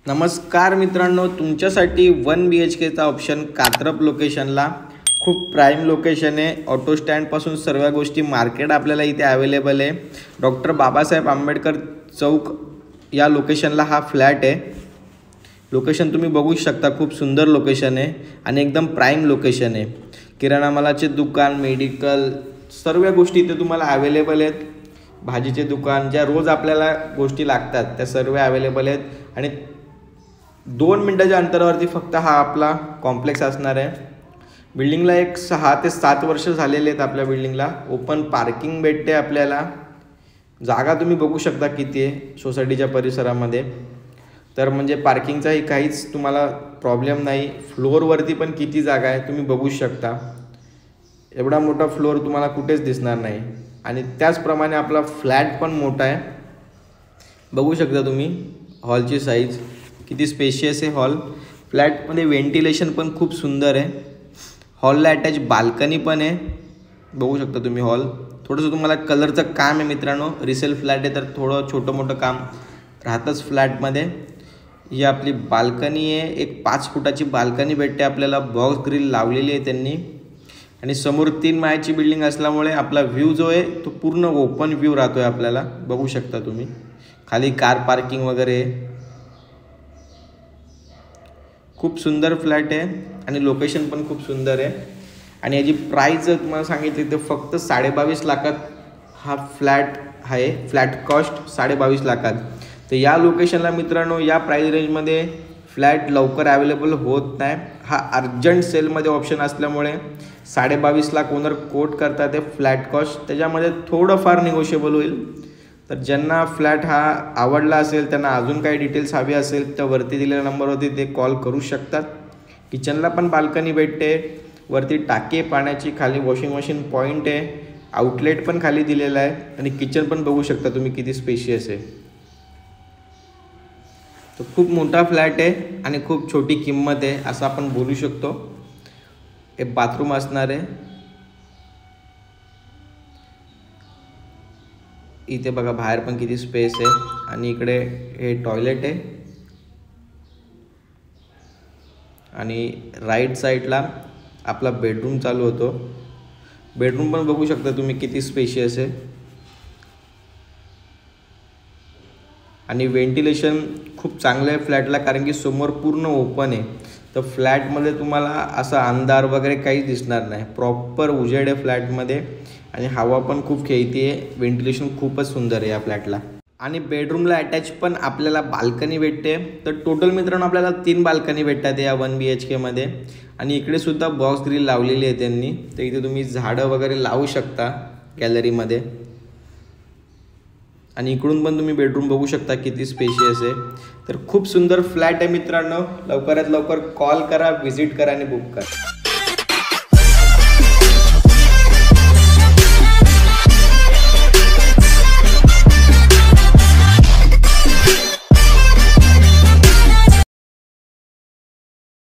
नमस्कार मित्रांनो, तुमच्यासाठी 1 BHKचा ऑप्शन कात्रप लोकेशनला खूप प्राईम लोकेशन आहे। ऑटो स्टँडपासून सर्व गोष्टी मार्केट आपल्याला इथे अवेलेबल आहे। डॉक्टर बाबासाहेब आंबेडकर चौक या लोकेशनला हा फ्लॅट आहे। लोकेशन तुम्ही बघू शकता, खूप सुंदर लोकेशन आहे आणि एकदम प्राईम लोकेशन आहे। किराणा मालाचे दुकान, मेडिकल सर्व गोष्टी इथे तुम्हाला अवेलेबल आहेत। भाजीचे दुकान, ज्या रोज आपल्याला गोष्टी लागतात त्या सर्व अवेलेबल आहेत आणि 2 मिनिटाच्या अंतरावरती फक्त हा आपला कॉम्प्लेक्स असणार आहे। बिल्डिंगला एक 6 ते 7 वर्ष झालेले आहेत। आपल्या बिल्डिंगला ओपन पार्किंग भेटते आपल्याला। जागा तुम्ही बघू शकता किती आहे सोसायटीच्या परिसरामध्ये, तर म्हणजे पार्किंगचाही काहीच तुम्हाला प्रॉब्लेम नाही। फ्लोअरवरती पण किती जागा आहे तुम्ही बघू शकता। एवढा मोठा फ्लोअर तुम्हाला कुठेच दिसणार नाही आणि त्याचप्रमाणे आपला फ्लॅट पण मोठा आहे। बघू शकता तुम्ही हॉलची साईज किती स्पेशियस आहे हॉल। फ्लॅटमध्ये व्हेंटिलेशन पण खूप सुंदर आहे। हॉलला अटॅच बाल्कनी पण आहे, बघू शकता तुम्ही हॉल। थोडंसं तुम्हाला कलरचं काम आहे मित्रांनो, रिसेल फ्लॅट आहे तर थोडं छोटं मोठं काम राहतंच फ्लॅटमध्ये। ही आपली बाल्कनी आहे, एक 5 फुटाची बाल्कनी भेटते आपल्याला। बॉक्स ग्रिल लावलेली आहे त्यांनी आणि समोर 3 माळ्याची बिल्डिंग असल्यामुळे आपला व्ह्यू जो आहे तो पूर्ण ओपन व्ह्यू राहतोय आपल्याला, बघू शकता तुम्ही। खाली कार पार्किंग वगैरे, खूप सुंदर फ्लॅट आहे आणि लोकेशन पण खूप सुंदर आहे। आणि याची प्राइस तुम्हाला सांगितली तर फक्त 22.5 लाखात हा फ्लॅट आहे। फ्लॅट कॉस्ट 22.5 लाखात। तर या लोकेशनला मित्रांनो, या प्राइस रेंजमध्ये फ्लॅट लवकर अवेलेबल होत नाही। हा अर्जंट सेलमध्ये ऑप्शन असल्यामुळे 22.5 लाख ओनर कोट करतात ते फ्लॅट कॉस्ट। त्याच्यामध्ये थोडंफार निगोशिएबल होईल। तर ज्यांना फ्लॅट हा आवडला असेल, त्यांना अजून काही डिटेल्स हवी असेल तर वरती दिलेल्या नंबरवरती ते कॉल करू शकतात। किचनला पण बाल्कनी भेटते, वरती टाकी पाण्याची, खाली वॉशिंग मशीन पॉईंट आहे, आउटलेट पण खाली दिलेला आहे आणि किचन पण बघू शकता तुम्ही किती स्पेशियस आहे। तो खूप मोठा फ्लॅट आहे आणि खूप छोटी किंमत आहे असं आपण बोलू शकतो। एक बाथरूम असणार आहे इथे, बघा बाहेर पण किती स्पेस आहे आणि इकडे हे टॉयलेट आहे आणि राईट साईडला आपला बेडरूम चालू होतो। बेडरूम पण बघू शकता तुम्ही किती स्पेशियस आहे आणि व्हेंटिलेशन खूप चांगलं आहे फ्लॅटला, कारण की समोर पूर्ण ओपन आहे। तर फ्लॅटमध्ये तुम्हाला असा अंधार वगैरे काहीच दिसणार नाही, प्रॉपर उजेड आहे फ्लॅटमध्ये आणि हवा पण खूप खेळती आहे। व्हेंटिलेशन खूपच सुंदर आहे या फ्लॅटला आणि बेडरूमला अटॅच पण आपल्याला बाल्कनी भेटते। तर टोटल मित्रांनो आपल्याला 3 बाल्कनी भेटतात या 1 BHK मध्ये आणि इकडे सुद्धा बॉक्स ग्रिल लावलेली आहे त्यांनी। तर इथे तुम्ही झाडं वगैरे लावू शकता गॅलरीमध्ये आणि इकडून पण तुम्ही बेडरूम बघू शकता किती स्पेशियस आहे। तर खूप सुंदर फ्लॅट आहे मित्रांनो, लवकरात लवकर कॉल करा, व्हिजिट करा आणि बुक करा।